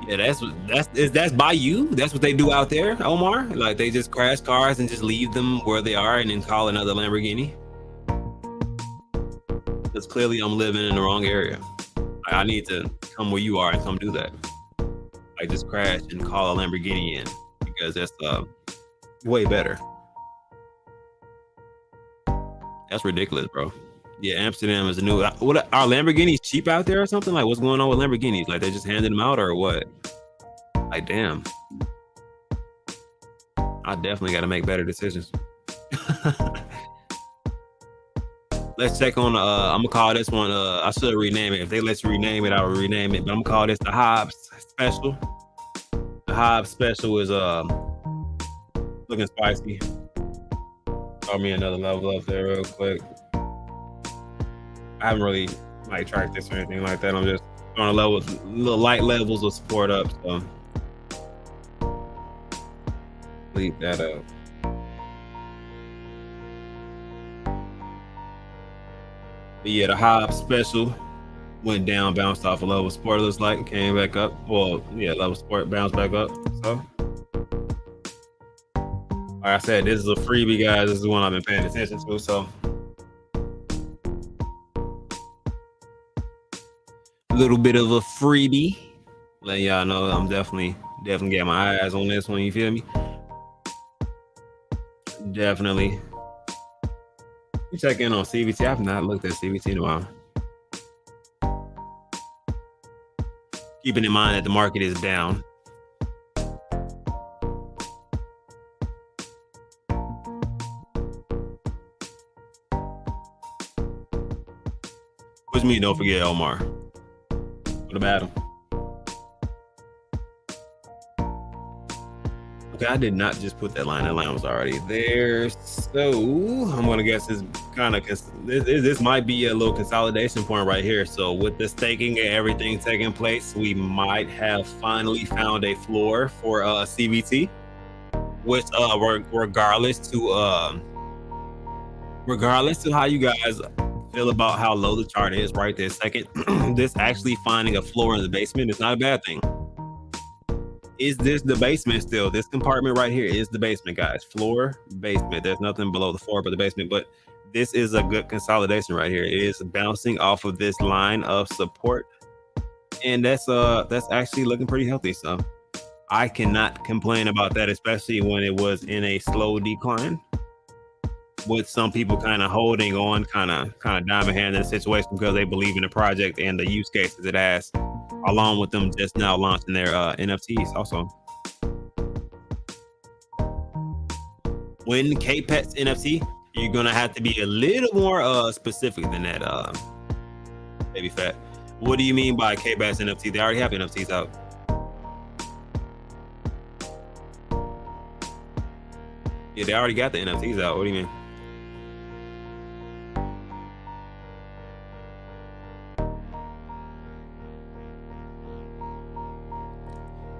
Yeah, that's by you. That's what they do out there, Omar. Like, they just crash cars and just leave them where they are, and then call another Lamborghini. Because clearly I'm living in the wrong area. I need to come where you are and come do that. Like, just crash and call a Lamborghini in, because that's way better. That's ridiculous, bro. Yeah, Amsterdam is a new. What are Lamborghinis cheap out there or something? Like, what's going on with Lamborghinis? Like, they just handing them out or what? Like, damn. I definitely got to make better decisions. Let's check on. I'm gonna call this one. I should rename it. If they let you rename it, I will rename it. But I'm gonna call this the Hobbs Special. The Hobbs Special is looking spicy. Throw me another level up there real quick. I haven't really like tracked this or anything like that. I'm just throwing little light levels of support up. So leave that up. But yeah, the hop special went down, bounced off a level support, looks like, came back up. Well, yeah, level support bounced back up. So like I said, this is a freebie, guys. This is the one I've been paying attention to. So a little bit of a freebie. Letting y'all know I'm definitely got my eyes on this one. You feel me? Definitely. You check in on CVT. I've not looked at CVT in a while. Keeping in mind that the market is down. Which means don't forget Omar. What about him? Okay, I did not just put that line. That line was already there. So I'm gonna guess this kind of this might be a little consolidation point right here. So with the staking and everything taking place, we might have finally found a floor for CVT. Which regardless to how you guys feel about how low the chart is right this second, this actually finding a floor in the basement is not a bad thing. Is this the basement still? This compartment right here is the basement, guys. Floor, basement. There's nothing below the floor but the basement. But this is a good consolidation right here. It is bouncing off of this line of support. And that's actually looking pretty healthy. So I cannot complain about that, especially when it was in a slow decline. With some people kind of holding on, kind of diamond hand in the situation because they believe in the project and the use cases it has, along with them just now launching their NFTs also. When K-Pet's NFT, you're gonna have to be a little more specific than that, Baby Fat. What do you mean by K-Pet's NFT? They already have NFTs out. Yeah, they already got the NFTs out. What do you mean?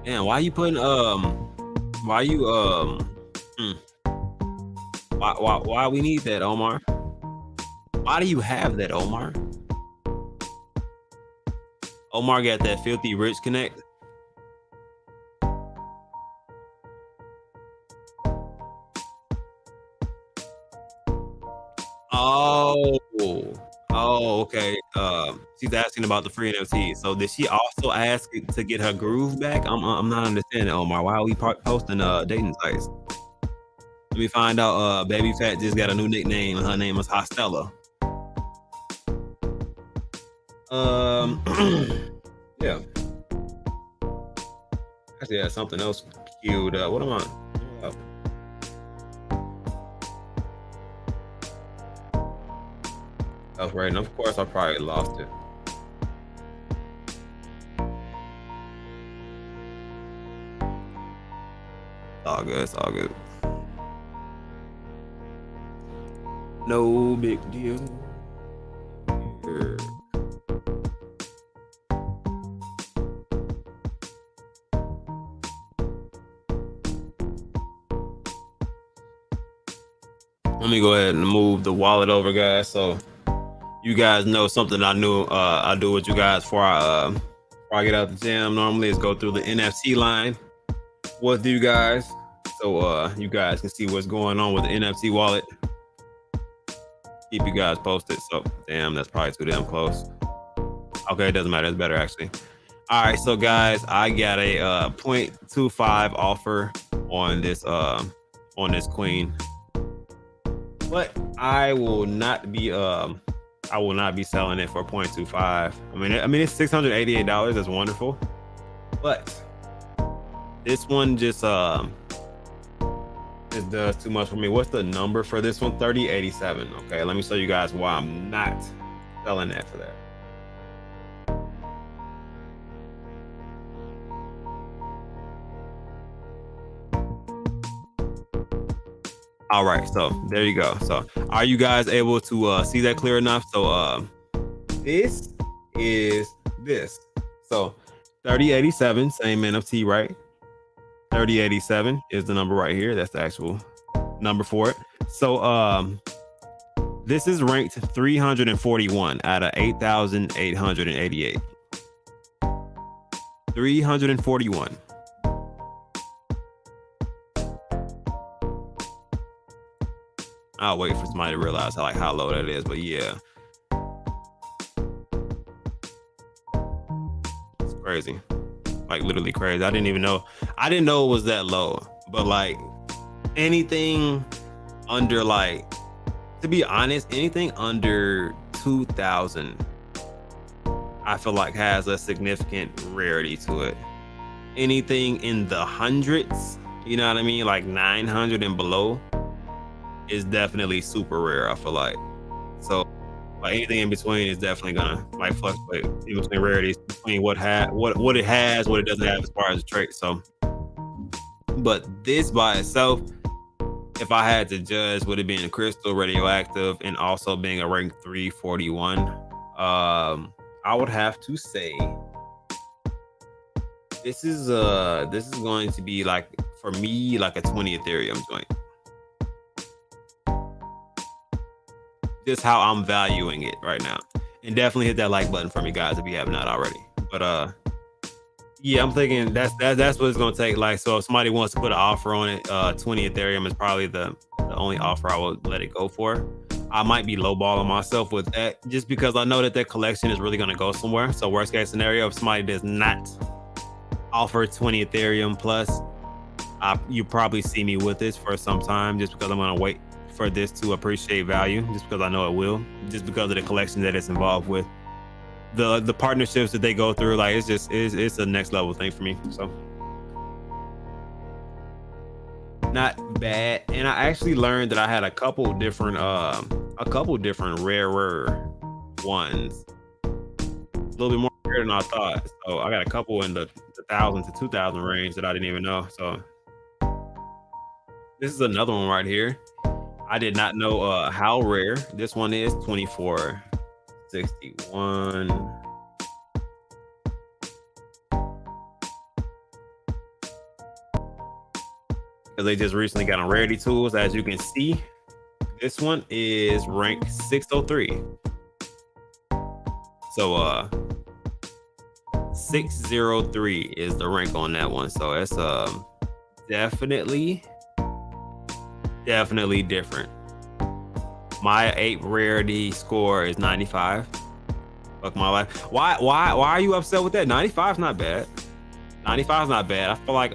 Man, why you putting why we need that, Omar? Why do you have that, Omar? Omar got that filthy rich connect. Oh, okay. She's asking about the free NFT. So did she also ask to get her groove back? I'm not understanding, Omar. Why are we posting dating sites? Let me find out. Baby Fat just got a new nickname. Her name is Hostella. Yeah. Actually, had something else queued up. What am I? That's right. And of course, I probably lost it. All good. It's all good. No big deal. Here. Let me go ahead and move the wallet over, guys. So you guys know something I knew I do with you guys before I get out the gym normally is go through the NFT line with you guys. So you guys can see what's going on with the NFT wallet. Keep you guys posted. So damn, that's probably too damn close. Okay, it doesn't matter. It's better actually. All right, so guys, I got a 0.25 offer on this queen. But I will not be selling it for 0.25. I mean it's $688. That's wonderful. But this one just it does too much for me. What's the number for this one? 3087. Okay, let me show you guys why I'm not selling that for that. All right, so there you go. So are you guys able to see that clear enough? So this is this. So 3087, same NFT, right? 3087 is the number right here. That's the actual number for it. So this is ranked 341 out of 8,888. 341. I'll wait for somebody to realize how low that is, but yeah. It's crazy. Like literally crazy. I didn't know it was that low. But like anything under, like, to be honest, anything under 2,000, I feel like has a significant rarity to it. Anything in the hundreds, you know what I mean? Like 900 and below is definitely super rare, I feel like. So like anything in between is definitely gonna like fluctuate in between rarities, between what it has, what it doesn't have as far as a trait. So, but this by itself, if I had to judge, would it being a crystal, radioactive, and also being a rank 341, I would have to say this is going to be, like, for me, like a 20 Ethereum joint. Just how I'm valuing it right now. And definitely hit that like button for me, guys, if you have not already. But yeah, I'm thinking that's what it's gonna take. Like, so if somebody wants to put an offer on it, 20 Ethereum is probably the only offer I would let it go for. I might be lowballing myself with that just because I know that collection is really gonna go somewhere. So worst case scenario, if somebody does not offer 20 Ethereum plus, you probably see me with this for some time, just because I'm gonna wait for this to appreciate value, just because I know it will, just because of the collection that it's involved with, the partnerships that they go through. Like, it's a next level thing for me. So not bad. And I actually learned that I had a couple different rarer ones, a little bit more rare than I thought. So I got a couple in the 1,000 to 2,000 range that I didn't even know. So this is another one right here. I did not know how rare this one is. 2461. Because they just recently got on rarity tools. As you can see, this one is rank 603. So 603 is the rank on that one. So it's definitely different. My 8 rarity score is 95. Fuck my life. Why are you upset with that? 95 is not bad. 95 is not bad. I feel like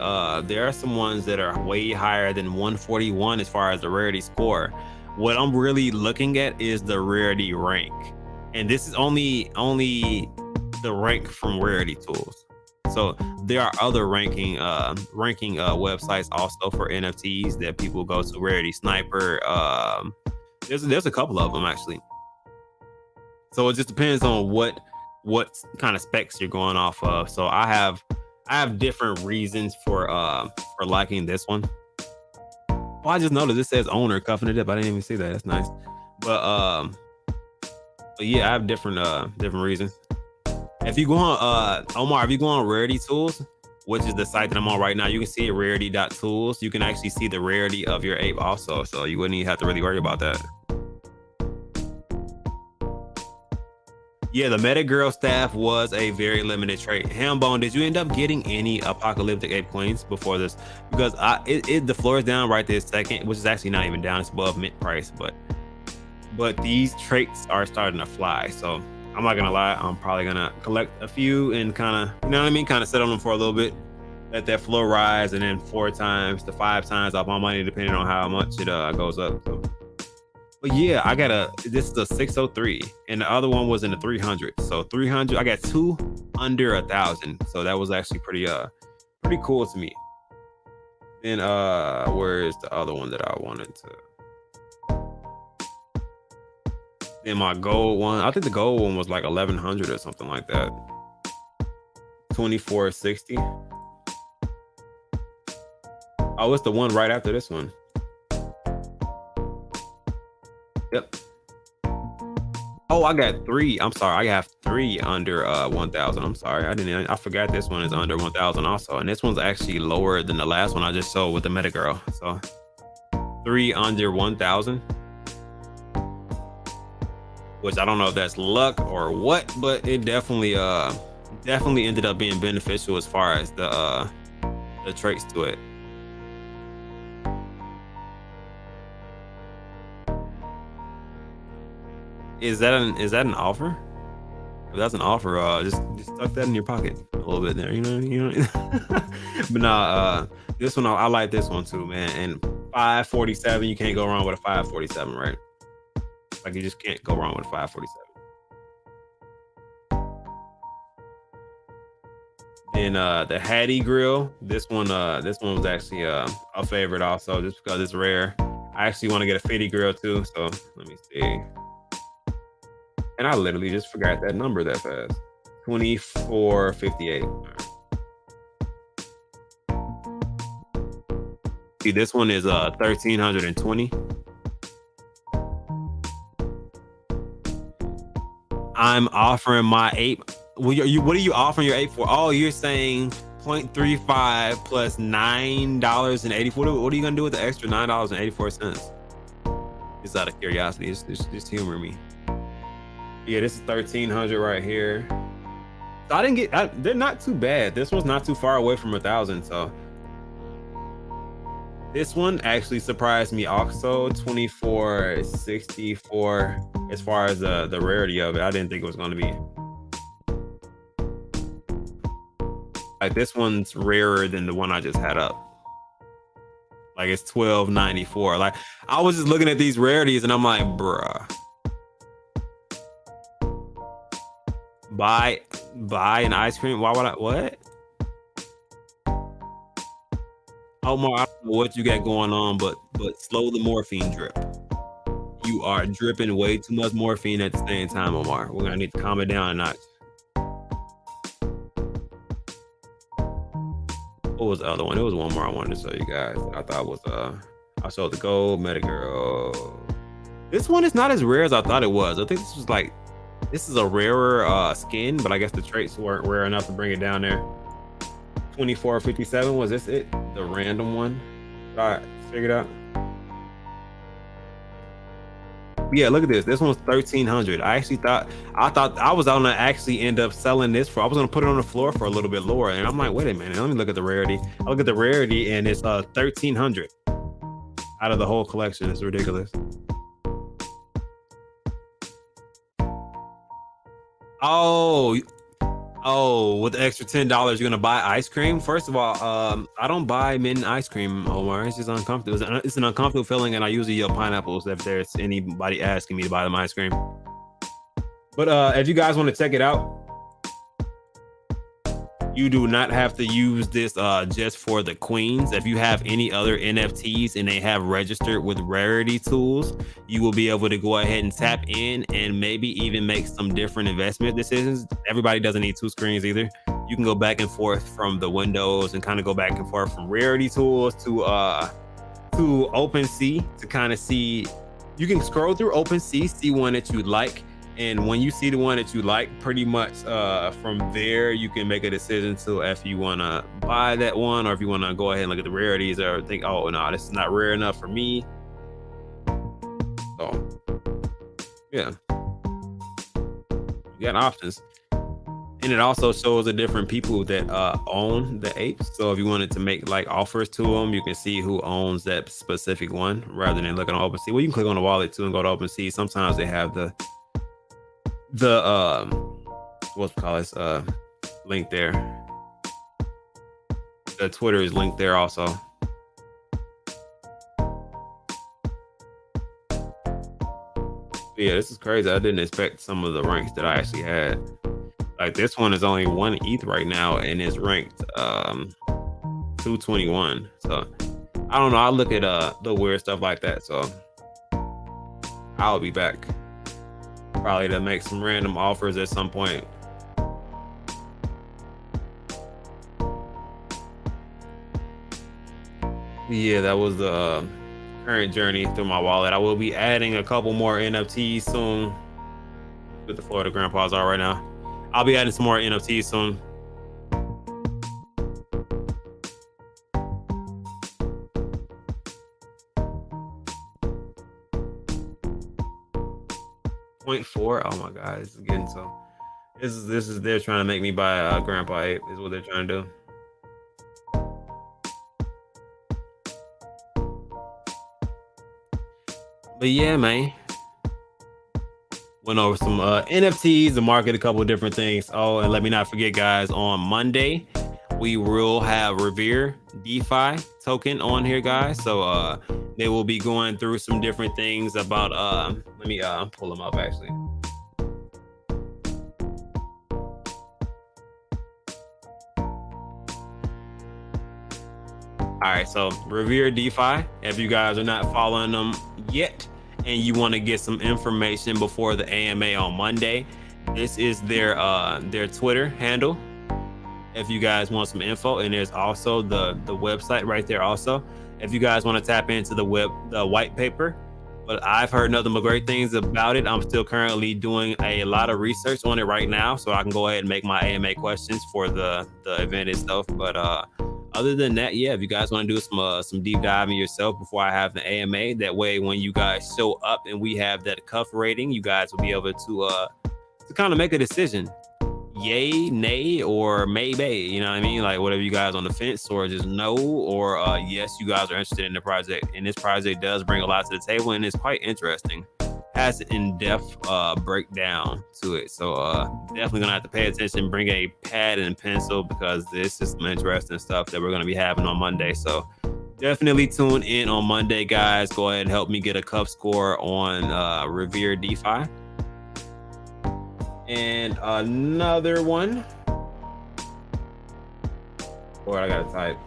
there are some ones that are way higher than 141 as far as the rarity score. What I'm really looking at is the rarity rank, and this is only the rank from rarity tools. So there are other ranking websites also for NFTs that people go to. Rarity Sniper. There's a couple of them actually. So it just depends on what kind of specs you're going off of. So I have different reasons for liking this one. Well, I just noticed this says owner cuffing it up. I didn't even see that. That's nice. But yeah, I have different reasons. If you go on Omar, if you go on Rarity Tools, which is the site that I'm on right now, you can see rarity.tools. You can actually see the rarity of your ape also, so you wouldn't even have to really worry about that. Yeah, the Meta Girl staff was a very limited trait. Hambone, did you end up getting any apocalyptic ape coins before this? Because the floor is down right this second, which is actually not even down. It's above mint price, but these traits are starting to fly. So I'm not gonna lie, I'm probably gonna collect a few and kind of, you know what I mean, kind of sit on them for a little bit, let that flow rise, and then 4 times to 5 times off my money, depending on how much it goes up. So. But yeah, this is a 603, and the other one was in the 300. So 300, I got 2 under 1,000. So that was actually pretty cool to me. Then where is the other one that I wanted to? Then my gold one, I think the gold one was like 1,100 or something like that. 2460. Oh, it's the one right after this one. Yep. Oh, I got 3. I'm sorry. I have 3 under 1,000. I'm sorry. I forgot this one is under 1,000 also. And this one's actually lower than the last one I just sold with the Meta Girl. So 3 under 1,000. Which I don't know if that's luck or what, but it definitely ended up being beneficial as far as the traits to it. Is that an offer? If that's an offer, just tuck that in your pocket a little bit there, you know. But nah, this one I like this one too, man. And 547, you can't go wrong with a 547, right? Like you just can't go wrong with a 547. Then the Hattie grill, this one was actually a favorite also, just because it's rare. I actually want to get a 50 grill too, so let me see. And I literally just forgot that number that fast. 2458. See, this one is 1320. I'm offering my 8. What are you offering your 8 for? Oh, you're saying 0.35 plus $9.84. What are you gonna do with the extra $9.84? Just out of curiosity, just humor me. Yeah, this is 1300 right here. So I didn't get. They're not too bad. This one's not too far away from 1,000. So this one actually surprised me also. 2464 as far as the rarity of it. I didn't think it was going to be. Like this one's rarer than the one I just had up. Like it's 1294. Like I was just looking at these rarities and I'm like, bruh. Buy an ice cream. Why would I? What? Omar, I don't know what you got going on, but slow the morphine drip. You are dripping way too much morphine at the same time, Omar. We're gonna need to calm it down a notch. What was the other one? It was one more I wanted to show you guys. I thought was I showed the gold Meta Girl. This one is not as rare as I thought it was. I think this is a rarer skin, but I guess the traits weren't rare enough to bring it down there. 2457, was this it? The random one that I figured out? Yeah, look at this. This one's 1300. I thought I was gonna actually end up selling this for. I was gonna put it on the floor for a little bit lower, and I'm like, wait a minute, let me look at the rarity. I look at the rarity, and it's 1300 out of the whole collection. It's ridiculous. Oh, with the extra $10, you're gonna buy ice cream. First of all, I don't buy mint ice cream, Omar. It's just uncomfortable. It's an uncomfortable feeling, and I usually yell pineapples if there's anybody asking me to buy them ice cream. But if you guys want to check it out, you do not have to use this just for the queens. If you have any other NFTs and they have registered with rarity tools, you will be able to go ahead and tap in and maybe even make some different investment decisions. Everybody doesn't need 2 screens either. You can go back and forth from the windows and kind of go back and forth from rarity tools to OpenSea to kind of see. You can scroll through OpenSea, see one that you like. And when you see the one that you like, pretty much from there, you can make a decision to if you want to buy that one or if you want to go ahead and look at the rarities or think, oh, no, this is not rare enough for me. So, yeah. You got options. And it also shows the different people that own the apes. So if you wanted to make like offers to them, you can see who owns that specific one rather than looking on OpenSea. Well, you can click on the wallet too and go to OpenSea. Sometimes they have the link there. The Twitter is linked there also. Yeah, this is crazy. I didn't expect some of the ranks that I actually had. Like this one is only 1 ETH right now and it's ranked 221. So I don't know. I look at the weird stuff like that. So I'll be back. Probably to make some random offers at some point. Yeah, that was current journey through my wallet. I will be adding a couple more NFTs soon. With the Florida grandpas are right now. I'll be adding some more NFTs soon. .4. Oh my god, this is getting so. This is they're trying to make me buy a Grandpa Ape. Is what they're trying to do. But yeah, man. Went over some NFTs, the market, a couple of different things. Oh, and let me not forget, guys, on Monday, we will have Revere DeFi token on here, guys. So they will be going through some different things about let me pull them up actually. All right, so Revere DeFi, if you guys are not following them yet and you want to get some information before the AMA on Monday, this is their Twitter handle. If you guys want some info, and there's also the website right there also. If you guys want to tap into the white paper, but I've heard nothing but great things about it. I'm still currently doing a lot of research on it right now, so I can go ahead and make my AMA questions for the event itself. But other than that, yeah, if you guys want to do some deep diving yourself before I have the AMA, that way when you guys show up and we have that cuff rating, you guys will be able to kind of make a decision. Yay, nay, or maybe, you know what I mean? Like whatever you guys on the fence, or just no, or yes, you guys are interested in the project. And this project does bring a lot to the table, and it's quite interesting. Has an in-depth breakdown to it. So definitely gonna have to pay attention, bring a pad and pencil, because this is some interesting stuff that we're gonna be having on Monday. So definitely tune in on Monday, guys. Go ahead and help me get a cup score on Revere DeFi. And another one. Or I gotta type.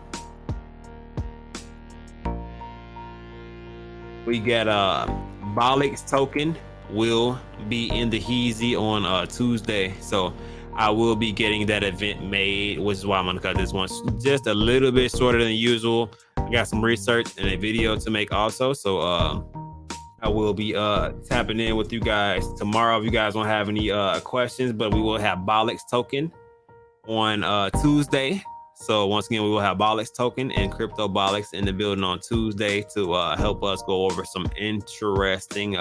We got Bolix token will be in the Heezy on Tuesday. So I will be getting that event made, which is why I'm gonna cut this one just a little bit shorter than usual. I got some research and a video to make also. So I will be tapping in with you guys tomorrow if you guys don't have any questions, but we will have Bolix token on Tuesday. So once again, we will have Bolix token and Crypto Bolix in the building on Tuesday to help us go over some interesting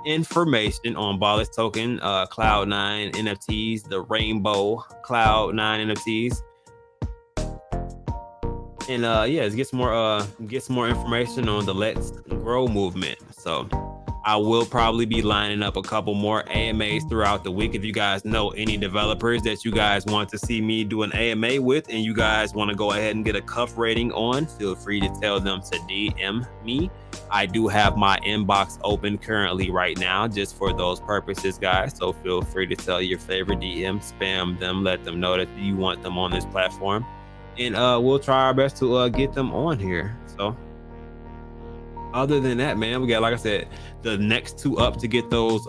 information on Bolix token, Cloud9 NFTs, the Rainbow Cloud9 NFTs. And yeah, get some more information on the Let's Grow movement. So I will probably be lining up a couple more AMAs throughout the week. If you guys know any developers that you guys want to see me do an AMA with, and you guys want to go ahead and get a cuff rating on, feel free to tell them to DM me. I do have my inbox open currently right now just for those purposes, guys. So feel free to tell your favorite DM, spam them, let them know that you want them on this platform. And we'll try our best to get them on here. So other than that, man, we got, like I said, the next two up to get those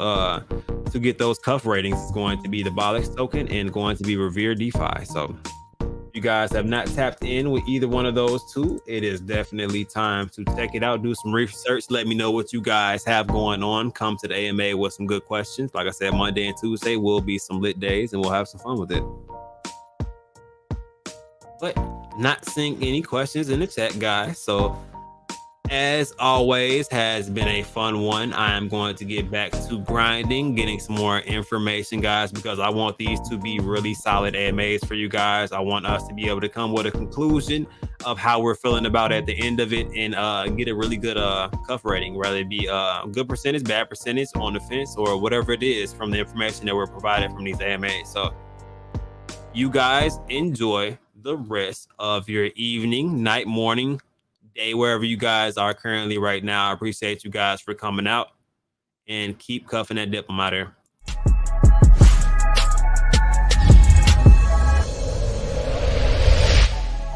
cuff ratings is going to be the Bolix token and going to be Revere DeFi. So if you guys have not tapped in with either one of those two, it is definitely time to check it out, do some research, let me know what you guys have going on. Come to the AMA with some good questions. Like I said, Monday and Tuesday will be some lit days and we'll have some fun with it. But not seeing any questions in the chat, guys. So as always, has been a fun one. I am going to get back to grinding, getting some more information, guys, because I want these to be really solid AMAs for you guys. I want us to be able to come with a conclusion of how we're feeling about it at the end of it, and get a really good cuff rating, whether it be good percentage, bad percentage, on the fence, or whatever it is from the information that we're provided from these AMAs. So you guys enjoy the rest of your evening, night, morning, day, wherever you guys are currently right now. I appreciate you guys for coming out, and keep cuffing that dip. I'm out here.